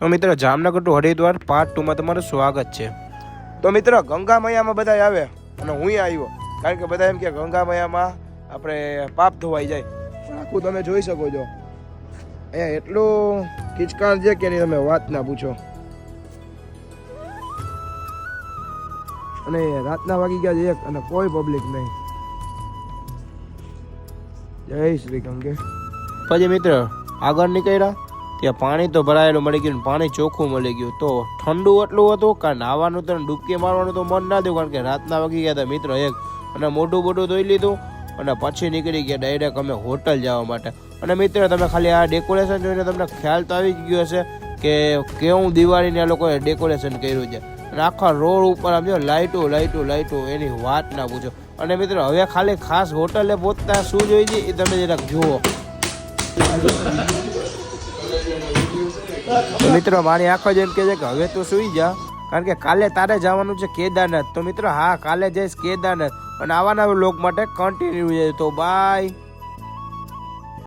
તો મિત્ર Jamnagar two Haridwar part 2 માં તમારું સ્વાગત છે। તો મિત્ર ગંગા મૈયામાં બધા આવે અને હું આવ્યો કારણ કે બધા એમ કે ગંગા મૈયામાં આપણે પાપ ધોવાઈ જાય। આખું તમે જોઈ શકો છો અહીંયા એટલું કિચકાણ છે કે નહીં તમે વાત ના પૂછો। અને રાતના વાગી ગયા છે 1 અને કોઈ પબ્લિક નહીં। જય શ્રી ગંગે। પછી મિત્ર આગળ નીકળ્યા ત્યાં પાણી તો ભરાયેલું મળી ગયું, પાણી ચોખ્ખું મળી ગયું। તો ઠંડુ એટલું હતું કે નાવાનું તો ડૂબકી મારવાનું તો મન ના થયું કારણ કે રાતના વાગી ગયા હતા મિત્ર 1 અને મોઢું બોઢું ધોઈ લીધું અને પછી નીકળી ગયા ડાયરેક્ટ અમે હોટલ જવા માટે। અને મિત્ર તમે ખાલી આ ડેકોરેશન જોઈને તમને ખ્યાલ તો આવી જ ગયો હશે કે કેવું દિવાળીને આ લોકોએ ડેકોરેશન કર્યું છે। અને આખા રોડ ઉપર આમ જો લાઇટો લાઇટો લાઇટો એની વાત ના પૂછો। અને મિત્ર હવે ખાલી ખાસ હોટલે પહોંચતા શું જોઈ છે એ તમે જરાક જુઓ। તો મિત્રો મારી આંખો જ એમ કહે છે કે હવે તો સુઈ જા કારણ કે કાલે તારે જવાનું છે કેદારનાથ। તો મિત્રો હા કાલે જઈશ કેદારનાથ અને આવાના લોક માટે કન્ટિન્યુ છે। તો બાય।